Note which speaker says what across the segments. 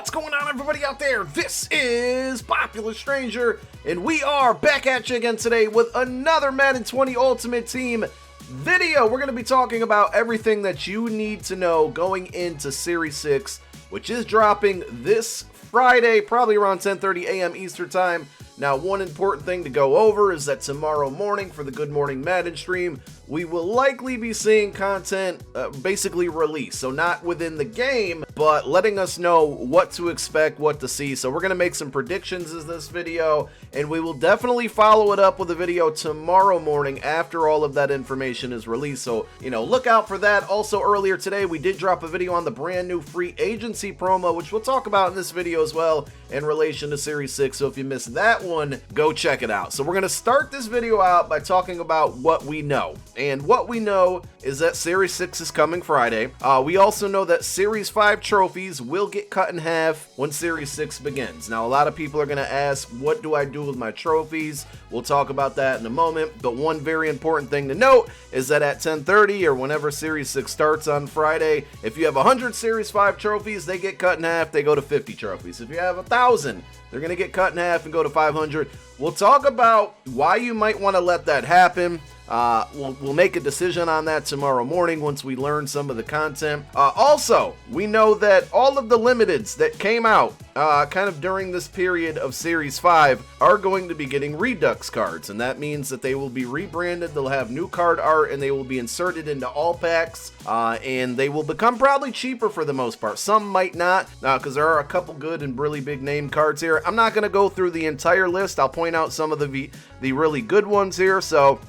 Speaker 1: What's going on, everybody out there? This is Popular Stranger, and we are back at you again today with another Madden 20 Ultimate Team video. We're going to be talking about everything that you need to know going into Series 6, which is dropping this Friday, probably around 10:30 a.m. Eastern Time. Now, one important thing to go over is that tomorrow morning for the Good Morning Madden stream, we will likely be seeing content basically released. So not within the game, but letting us know what to expect, what to see. So we're going to make some predictions in this video, and we will definitely follow it up with a video tomorrow morning after all of that information is released. So, look out for that. Also, earlier today, we did drop a video on the brand new free agency promo, which we'll talk about in this video as well in relation to Series 6. So if you missed that one, go check it out. So we're going to start this video out by talking about what we know. And what we know is that Series 6 is coming Friday. We also know that Series 5 trophies will get cut in half when Series 6 begins. Now, a lot of people are going to ask, what do I do with my trophies? We'll talk about that in a moment. But one very important thing to note is that at 10:30 or whenever Series 6 starts on Friday, if you have 100 Series 5 trophies, they get cut in half. They go to 50 trophies. If you have 1,000, they're going to get cut in half and go to 500. We'll talk about why you might want to let that happen. We'll make a decision on that tomorrow morning once we learn some of the content. Also, we know that all of the limiteds that came out kind of during this period of Series 5 are going to be getting Redux cards, and that means that they will be rebranded, they'll have new card art, and they will be inserted into all packs, and they will become probably cheaper for the most part. Some might not, because there are a couple good and really big name cards here. I'm not going to go through the entire list. I'll point out some of the really good ones here. So,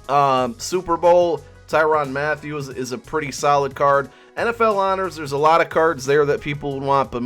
Speaker 1: Super Bowl, Tyrann Mathieu is a pretty solid card. NFL Honors, there's a lot of cards there that people would want, but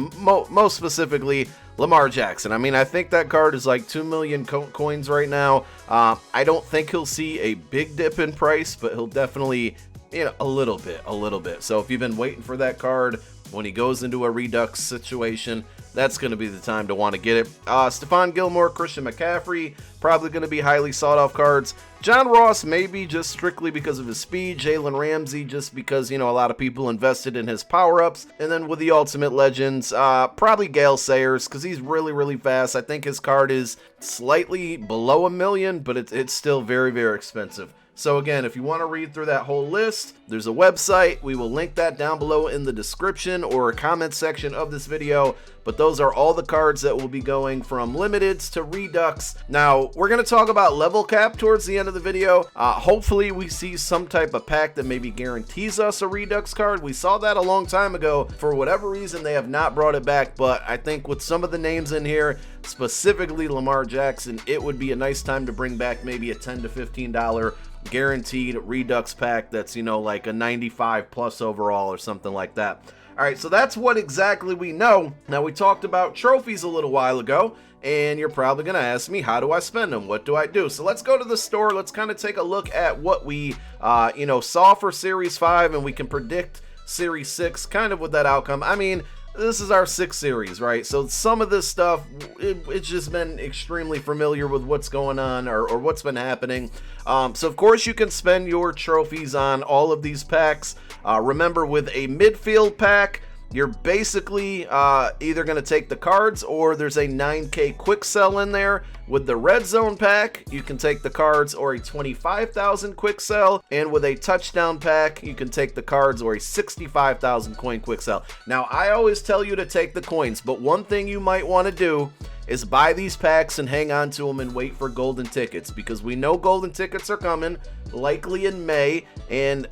Speaker 1: most specifically, Lamar Jackson. I mean, I think that card is like 2 million coins right now. I don't think he'll see a big dip in price, but he'll definitely, a little bit. So if you've been waiting for that card, when he goes into a Redux situation, that's going to be the time to want to get it. Stephon Gilmore, Christian McCaffrey, probably going to be highly sought off cards. John Ross, maybe just strictly because of his speed. Jalen Ramsey, just because, a lot of people invested in his power-ups. And then with the Ultimate Legends, probably Gale Sayers, because he's really, really fast. I think his card is slightly below $1 million, but it's still very, very expensive. So again, if you want to read through that whole list, there's a website. We will link that down below in the description or comment section of this video. But those are all the cards that will be going from limiteds to Redux. Now, we're going to talk about level cap towards the end of the video. Hopefully, we see some type of pack that maybe guarantees us a Redux card. We saw that a long time ago. For whatever reason, they have not brought it back. But I think with some of the names in here, specifically Lamar Jackson, it would be a nice time to bring back maybe a $10 to $15 guaranteed Redux pack that's, like a 95 plus overall or something like that. All right, so that's what exactly we know. Now, we talked about trophies a little while ago, and you're probably going to ask me, how do I spend them? What do I do? So let's go to the store. Let's kind of take a look at what we, saw for Series 5, and we can predict Series 6 kind of with that outcome. I mean, this is our 6th series, right? So some of this stuff, it's just been extremely familiar with what's going on or what's been happening. So of course you can spend your trophies on all of these packs. Remember, with a midfield pack, you're basically either going to take the cards, or there's a 9K quick sell in there. With the red zone pack, you can take the cards or a 25,000 quick sell. And with a touchdown pack, you can take the cards or a 65,000 coin quick sell. Now, I always tell you to take the coins, but one thing you might want to do is buy these packs and hang on to them and wait for golden tickets, because we know golden tickets are coming, likely in May, and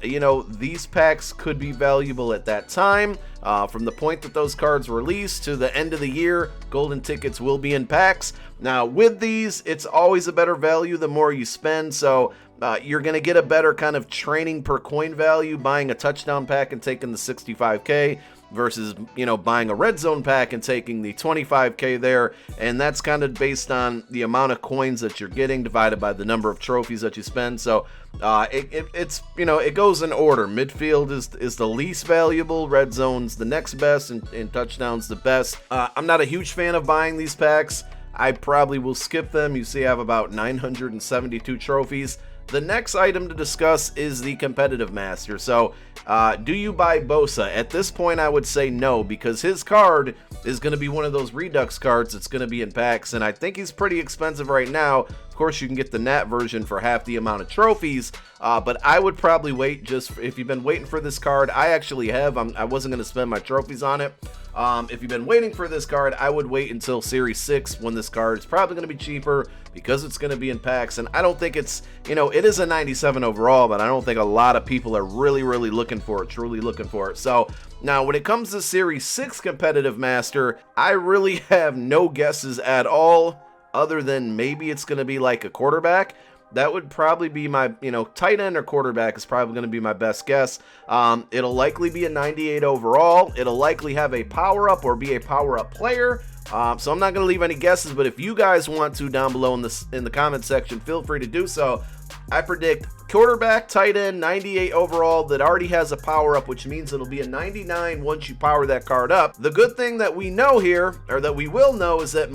Speaker 1: these packs could be valuable at that time. From the point that those cards release to the end of the year, golden tickets will be in packs. Now, with these, it's always a better value the more you spend, so you're going to get a better kind of training per coin value buying a touchdown pack and taking the 65K versus, buying a red zone pack and taking the 25K there. And that's kind of based on the amount of coins that you're getting divided by the number of trophies that you spend. So it's it goes in order. Midfield is the least valuable, red zone's the next best, and touchdowns the best. I'm not a huge fan of buying these packs. I probably will skip them. You see I have about 972 trophies. the next item to discuss is the competitive master. So do you buy Bosa? At this point, I would say no, because his card is going to be one of those Redux cards that's going to be in packs, and I think he's pretty expensive right now. Of course, you can get the Nat version for half the amount of trophies, but I would probably wait. Just if you've been waiting for this card, I actually have. I wasn't going to spend my trophies on it. If you've been waiting for this card, I would wait until Series 6 when this card is probably going to be cheaper because it's going to be in packs. And I don't think it's, it is a 97 overall, but I don't think a lot of people are really looking for it, truly looking for it. So now when it comes to Series 6 competitive master, I really have no guesses at all, other than maybe it's going to be like a quarterback. That would probably be my, tight end or quarterback is probably going to be my best guess. It'll likely be a 98 overall. It'll likely have a power-up or be a power-up player. So I'm not going to leave any guesses, but if you guys want to down below in the comment section, feel free to do so. I predict quarterback, tight end, 98 overall that already has a power up, which means it'll be a 99 once you power that card up. The good thing that we know here, or that we will know, is that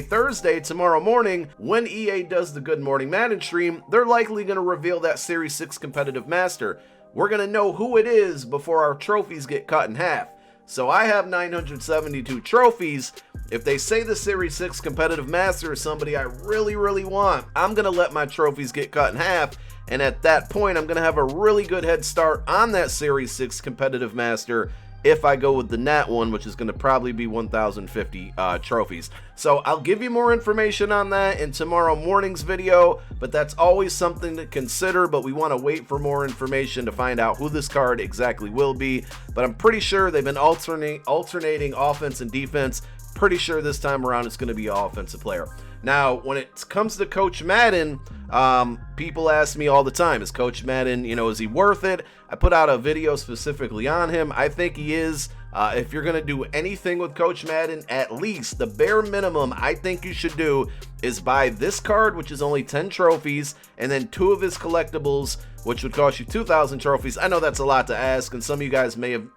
Speaker 1: Thursday, tomorrow morning, when EA does the Good Morning Madden stream, they're likely going to reveal that Series 6 competitive master. We're going to know who it is before our trophies get cut in half. So I have 972 trophies. If they say the Series 6 competitive master is somebody I really want, I'm going to let my trophies get cut in half. And at that point, I'm going to have a really good head start on that Series 6 competitive master if I go with the Nat one, which is going to probably be 1,050 trophies. So I'll give you more information on that in tomorrow morning's video, but that's always something to consider. But we want to wait for more information to find out who this card exactly will be. But I'm pretty sure they've been alternating offense and defense. Pretty sure this time around it's going to be an offensive player. Now, when it comes to Coach Madden, people ask me all the time, is Coach Madden, is he worth it? I put out a video specifically on him. I think he is. If you're going to do anything with Coach Madden, at least the bare minimum I think you should do is buy this card, which is only 10 trophies, and then 2 of his collectibles, which would cost you 2,000 trophies. I know that's a lot to ask, and some of you guys may have,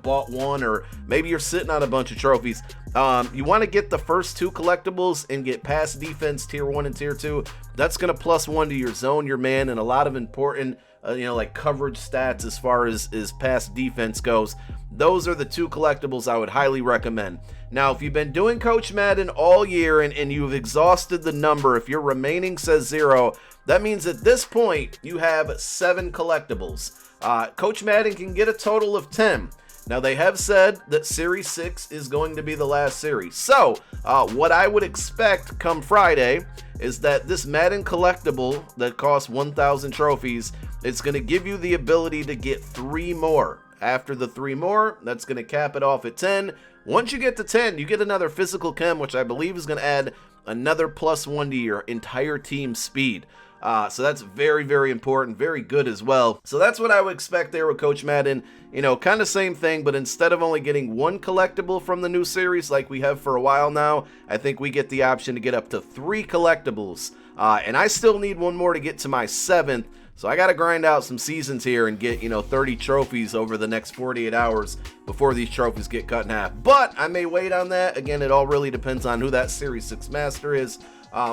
Speaker 1: bought one, or maybe you're sitting on a bunch of trophies. You want to get the first 2 collectibles and get pass defense tier 1 and tier 2. That's going to +1 to your zone, your man, and a lot of important like coverage stats as far as pass defense goes. Those are the 2 collectibles I would highly recommend. Now, if you've been doing Coach Madden all year and you've exhausted the number, if your remaining says 0, that means at this point you have 7 collectibles. Coach Madden can get a total of 10. Now, they have said that Series 6 is going to be the last series. So, what I would expect come Friday is that this Madden collectible that costs 1,000 trophies, it's going to give you the ability to get 3 more. After the 3 more, that's going to cap it off at 10. Once you get to 10, you get another physical chem, which I believe is going to add another +1 to your entire team's speed. So that's very important, very good as well. So that's what I would expect there with Coach Madden. Kind of same thing, but instead of only getting 1 collectible from the new series like we have for a while now, I think we get the option to get up to 3 collectibles. And I still need 1 more to get to my 7th. So I got to grind out some seasons here and get, 30 trophies over the next 48 hours before these trophies get cut in half. But I may wait on that. Again, it all really depends on who that Series 6 master is.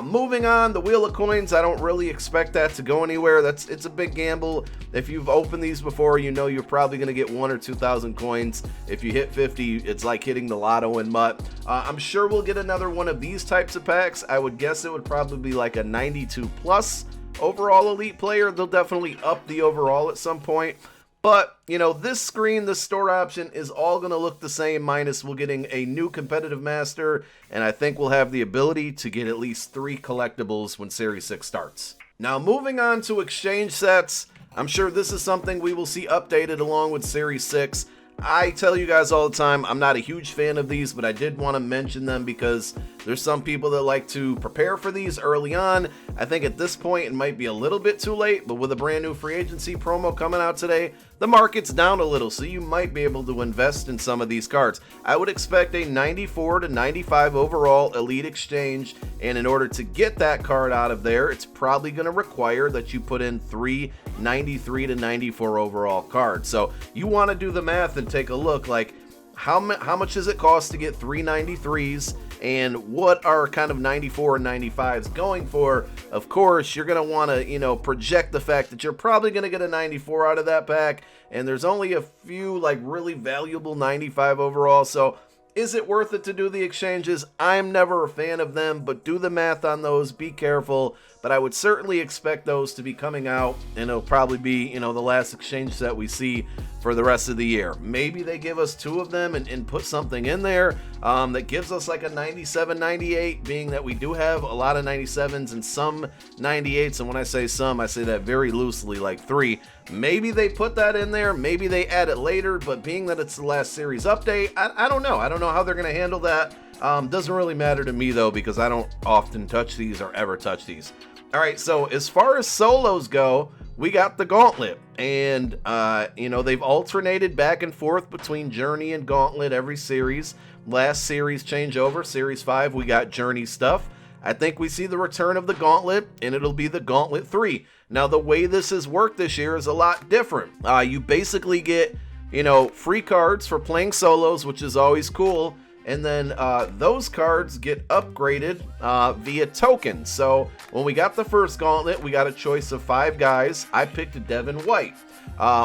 Speaker 1: Moving on, the Wheel of Coins, I don't really expect that to go anywhere. It's a big gamble. If you've opened these before, you're probably going to get 1,000 or 2,000 coins. If you hit 50, it's like hitting the lotto in MUT. I'm sure we'll get another one of these types of packs. I would guess it would probably be like a 92 plus overall elite player. They'll definitely up the overall at some point. But, this screen, the store option is all going to look the same, minus we're getting a new competitive master, and I think we'll have the ability to get at least 3 collectibles when Series 6 starts. Now, moving on to exchange sets, I'm sure this is something we will see updated along with Series 6. I tell you guys all the time, I'm not a huge fan of these, but I did want to mention them because there's some people that like to prepare for these early on. I think at this point it might be a little bit too late, but with a brand new free agency promo coming out today, the market's down a little, so you might be able to invest in some of these cards. I would expect a 94 to 95 overall elite exchange, and in order to get that card out of there, it's probably going to require that you put in 3 93 to 94 overall cards. So you want to do the math and take a look, like how much does it cost to get 393s, and what are kind of 94 and 95s going for? Of course, you're going to want to, you know, project the fact that you're probably going to get a 94 out of that pack, and there's only a few like really valuable 95 overall. So is it worth it to do the exchanges? I'm never a fan of them, but do the math on those, be careful. But I would certainly expect those to be coming out, and it'll probably be, you know, the last exchange that we see for the rest of the year. Maybe they give us 2 of them and put something in there that gives us like a 97, 98, being that we do have a lot of 97s and some 98s. And when I say some, I say that very loosely, like 3. Maybe they put that in there. Maybe they add it later. But being that it's the last series update, I don't know. I don't know how they're going to handle that. Doesn't really matter to me, though, because I don't often touch these or ever touch these. All right, so as far as solos go, we got the Gauntlet, and you know, they've alternated back and forth between Journey and Gauntlet every series. Last series changeover, Series 5, we got Journey stuff. I think we see the return of the Gauntlet, and it'll be the Gauntlet 3. Now, the way this has worked this year is a lot different. You basically get, you know, free cards for playing solos, which is always cool. And then those cards get upgraded via tokens. So when we got the first Gauntlet, we got a choice of 5 guys. I picked Devin White.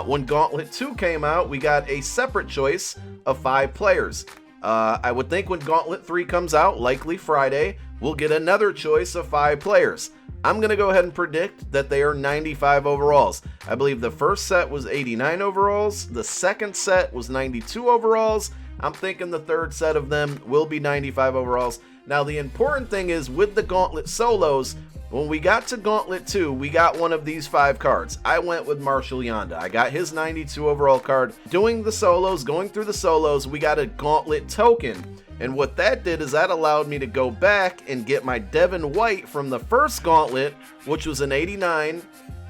Speaker 1: When Gauntlet 2 came out, we got a separate choice of 5 players. I would think when Gauntlet 3 comes out, likely Friday, we'll get another choice of 5 players. I'm going to go ahead and predict that they are 95 overalls. I believe the first set was 89 overalls. The second set was 92 overalls. I'm thinking the third set of them will be 95 overalls. Now, the important thing is with the Gauntlet solos, when we got to Gauntlet 2, we got one of these 5 cards. I went with Marshall Yanda. I got his 92 overall card. Doing the solos, going through the solos, we got a Gauntlet token. And what that did is that allowed me to go back and get my Devin White from the first Gauntlet, which was an 89,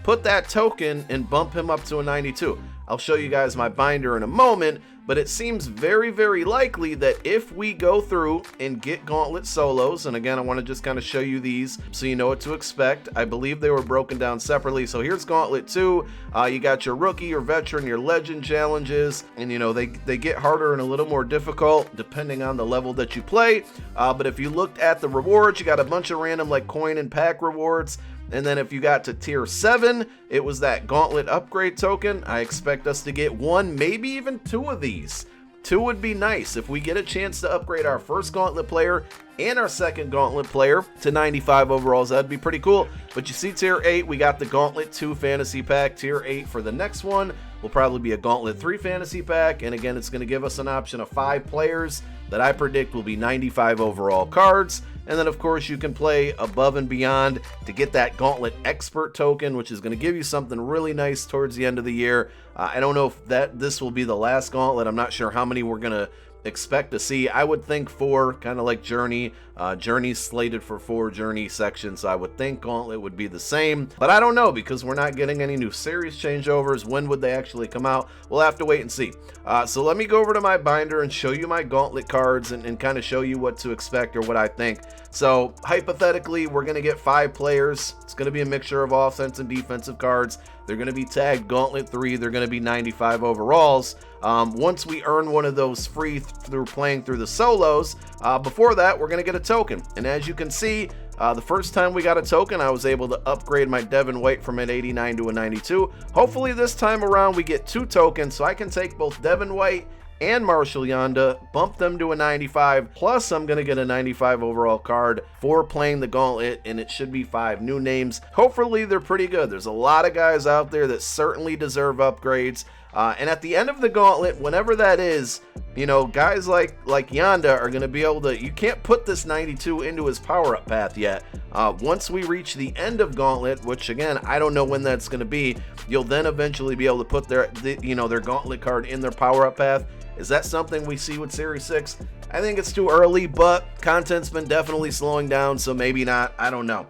Speaker 1: put that token and bump him up to a 92. I'll show you guys my binder in a moment, but it seems very, very likely that if we go through and get Gauntlet solos, and again, I want to just kind of show you these so you know what to expect. I believe they were broken down separately. So here's Gauntlet 2. You got your rookie, your veteran, your legend challenges, and you know, they get harder and a little more difficult depending on the level that you play. But if you looked at the rewards, you got a bunch of random like coin and pack rewards. And then if you got to tier 7, it was that Gauntlet upgrade token. I expect us to get 1, maybe even 2 of these. 2 would be nice. If we get a chance to upgrade our first Gauntlet player and our second Gauntlet player to 95 overalls, that'd be pretty cool. But you see tier 8, we got the Gauntlet 2 fantasy pack. Tier 8 for the next one will probably be a Gauntlet 3 fantasy pack. And again, it's going to give us an option of 5 players that I predict will be 95 overall cards. And then, of course, you can play above and beyond to get that Gauntlet Expert token, which is going to give you something really nice towards the end of the year. I don't know if this will be the last Gauntlet. I'm not sure how many we're going to expect to see. I would think 4, kind of like Journey. Journey's slated for 4 Journey sections, so I would think Gauntlet would be the same. But I don't know, because we're not getting any new series changeovers. When would they actually come out? We'll have to wait and see. So let me go over to my binder and show you my Gauntlet cards and kind of show you what to expect or what I think. So hypothetically, we're going to get 5 players. It's going to be a mixture of offense and defensive cards. They're going to be tagged Gauntlet 3. They're going to be 95 overalls. Once we earn one of those free through playing through the solos, before that, we're going to get a token. And as you can see, the first time we got a token, I was able to upgrade my Devin White from an 89 to a 92. Hopefully this time around, we get 2 tokens, so I can take both Devin White and Marshall Yanda, bump them to a 95, plus I'm going to get a 95 overall card for playing the Gauntlet, and it should be 5 new names. Hopefully they're pretty good. There's a lot of guys out there that certainly deserve upgrades. And at the end of the Gauntlet, whenever that is, you know, guys like Yanda are going to be able to, you can't put this 92 into his power-up path yet. Once we reach the end of Gauntlet, which again, I don't know when that's going to be, you'll then eventually be able to put their Gauntlet card in their power-up path. Is that something we see with Series 6? I think it's too early, but content's been definitely slowing down, so maybe not. I don't know.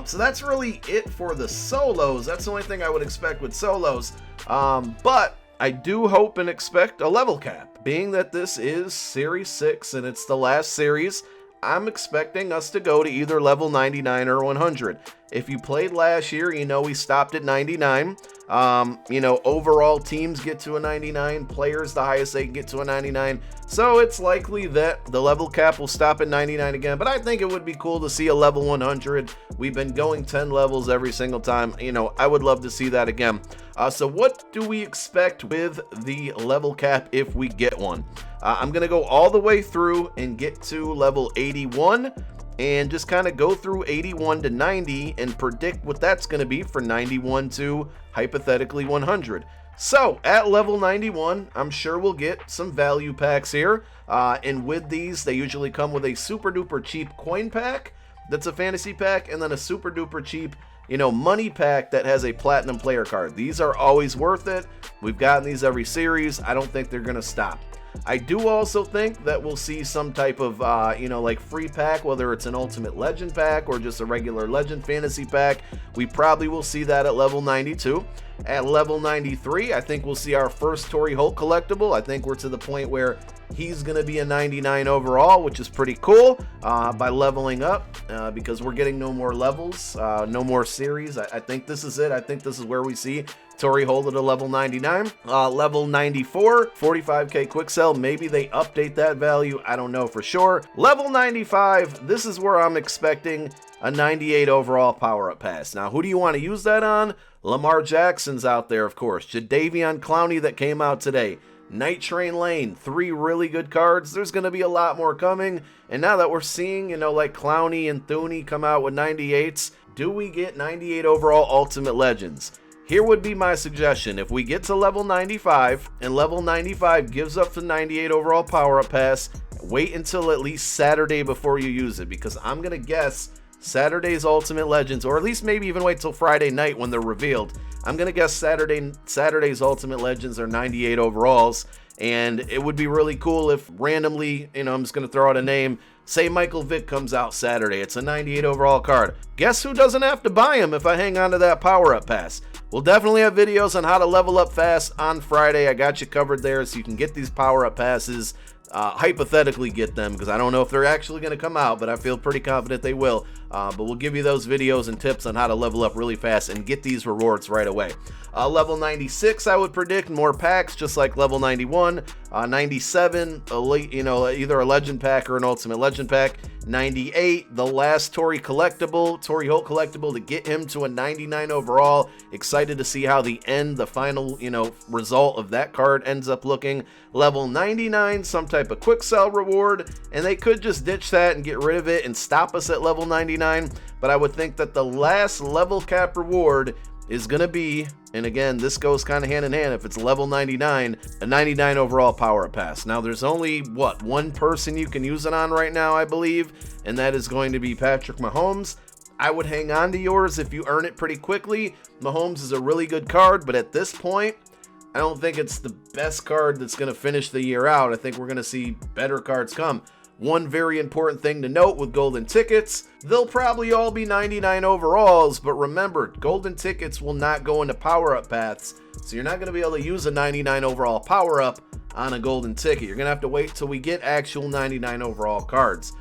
Speaker 1: So that's really it for the solos. That's the only thing I would expect with solos. But I do hope and expect a level cap. Being that this is Series 6 and it's the last series, I'm expecting us to go to either level 99 or 100. If you played last year, you know we stopped at 99. Overall teams get to a 99, players the highest they can get to a 99. So it's likely that the level cap will stop at 99 again, but I think it would be cool to see a level 100. We've been going 10 levels every single time. I would love to see that again. So what do we expect with the level cap if we get one? I'm going to go all the way through and get to level 81 and just kind of go through 81 to 90 and predict what that's going to be for 91 to hypothetically 100. So at level 91, I'm sure we'll get some value packs here. And with these, they usually come with a super duper cheap coin pack that's a fantasy pack, and then a super duper cheap money pack that has a platinum player card. These are always worth it. We've gotten these every series. I don't think they're going to stop. I do also think that we'll see some type of, like free pack, whether it's an Ultimate Legend pack or just a regular Legend Fantasy pack. We probably will see that at level 92. At level 93, I think we'll see our first Torrey Holt collectible. I think we're to the point where he's going to be a 99 overall, which is pretty cool by leveling up because we're getting no more levels, no more series. I think this is it. I think this is where we see Torrey Holt at a level 99. Level 94, 45k quick sell. Maybe they update that value. I don't know for sure. Level 95, this is where I'm expecting a 98 overall power-up pass. Now, who do you want to use that on? Lamar Jackson's out there, of course. Jadeveon Clowney that came out today. Night Train Lane, 3 really good cards. There's going to be a lot more coming. And now that we're seeing, like Clowney and Thuney come out with 98s, do we get 98 overall Ultimate Legends? Here would be my suggestion. If we get to level 95 and level 95 gives up the 98 overall power-up pass, wait until at least Saturday before you use it, because I'm going to guess Saturday's Ultimate Legends, or at least maybe even wait till Friday night when they're revealed. I'm going to guess Saturday's Ultimate Legends are 98 overalls, and it would be really cool if randomly, I'm just going to throw out a name, say Michael Vick comes out Saturday. It's a 98 overall card. Guess who doesn't have to buy him if I hang on to that power-up pass? We'll definitely have videos on how to level up fast on Friday. I got you covered there so you can get these power-up passes. Hypothetically get them, because I don't know if they're actually going to come out, but I feel pretty confident they will. But we'll give you those videos and tips on how to level up really fast and get these rewards right away. Level 96, I would predict more packs, just like level 91. 97, either a legend pack or an ultimate legend pack. 98, the last Torrey Holt collectible to get him to a 99 overall. Excited to see how the final, result of that card ends up looking. Level 99, some type of quick sell reward, and they could just ditch that and get rid of it and stop us at level 99. But I would think that the last level cap reward is going to be, and again, this goes kind of hand in hand, if it's level 99, a 99 overall power-up pass. Now, there's only, one person you can use it on right now, I believe, and that is going to be Patrick Mahomes. I would hang on to yours if you earn it pretty quickly. Mahomes is a really good card, but at this point, I don't think it's the best card that's going to finish the year out. I think we're going to see better cards come. One very important thing to note with golden tickets, they'll probably all be 99 overalls, but remember, golden tickets will not go into power-up paths, so you're not going to be able to use a 99 overall power-up on a golden ticket. You're going to have to wait till we get actual 99 overall cards.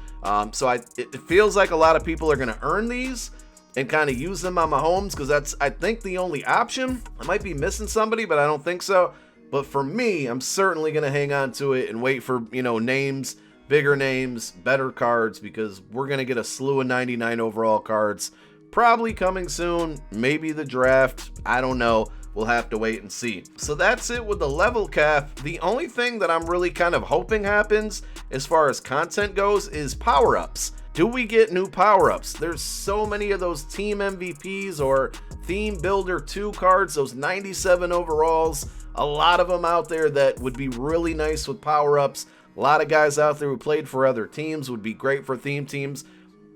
Speaker 1: So it feels like a lot of people are going to earn these and kind of use them on Mahomes, because that's, I think, the only option. I might be missing somebody, but I don't think so. But for me, I'm certainly going to hang on to it and wait for, names, bigger names, better cards, because we're going to get a slew of 99 overall cards probably coming soon. Maybe the draft, I don't know. We'll have to wait and see. So that's it with the level cap. The only thing that I'm really kind of hoping happens as far as content goes is power-ups. Do we get new power-ups? There's so many of those team MVPs or theme builder 2 cards, those 97 overalls, a lot of them out there that would be really nice with power-ups. A lot of guys out there who played for other teams would be great for theme teams.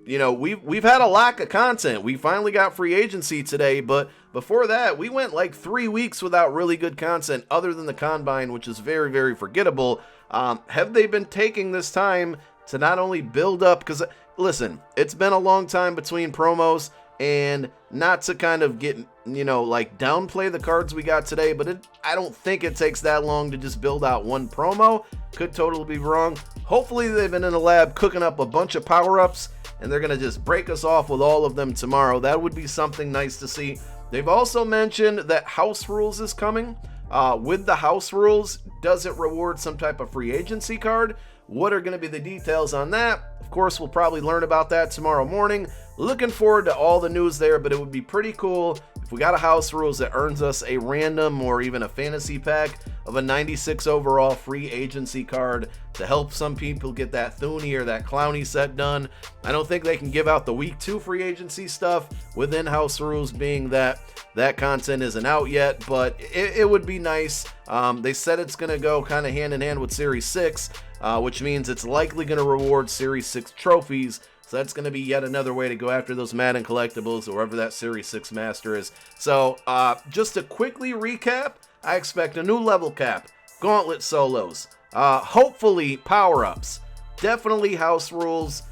Speaker 1: We've had a lack of content. We finally got free agency today, but before that, we went like 3 weeks without really good content other than the Combine, which is very, very forgettable. Have they been taking this time to not only build up, because listen, it's been a long time between promos, and not to kind of get you know, like downplay the cards we got today, but I don't think it takes that long to just build out one promo. Could totally be wrong. Hopefully they've been in the lab cooking up a bunch of power-ups and they're going to just break us off with all of them tomorrow. That would be something nice to see. They've also mentioned that House Rules is coming. With the House Rules, does it reward some type of free agency card? What are going to be the details on that? Of course, we'll probably learn about that tomorrow morning. Looking forward to all the news there, but it would be pretty cool if we got a House Rules that earns us a random or even a fantasy pack of a 96 overall free agency card to help some people get that Thuni or that Clowny set done. I don't think they can give out the week 2 free agency stuff within House Rules, being that that content isn't out yet, but it would be nice. They said it's going to go kind of hand in hand with Series 6, which means it's likely going to reward Series 6 trophies. So that's going to be yet another way to go after those Madden collectibles, or whoever that Series 6 master is. So just to quickly recap, I expect a new level cap, Gauntlet solos, hopefully power-ups, definitely House Rules,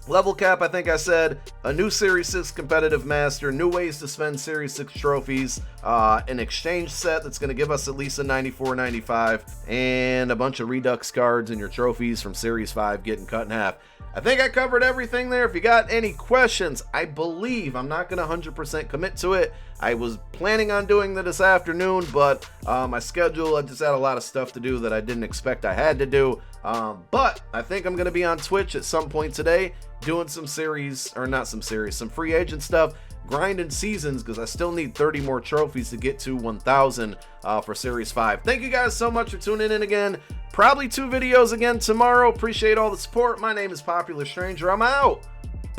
Speaker 1: level cap, I think I said, a new Series 6 competitive master, new ways to spend Series 6 trophies, an exchange set that's going to give us at least a 94-95, and a bunch of Redux cards and your trophies from Series 5 getting cut in half. I think I covered everything there. If you got any questions, I believe I'm not going to 100% commit to it. I was planning on doing that this afternoon, but my schedule, I just had a lot of stuff to do that I didn't expect I had to do. But I think I'm going to be on Twitch at some point today doing some free agent stuff, grinding seasons, because I still need 30 more trophies to get to 1,000 for Series 5. Thank you guys so much for tuning in again. Probably 2 videos again tomorrow. Appreciate all the support. My name is Popular Stranger. I'm out.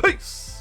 Speaker 1: Peace.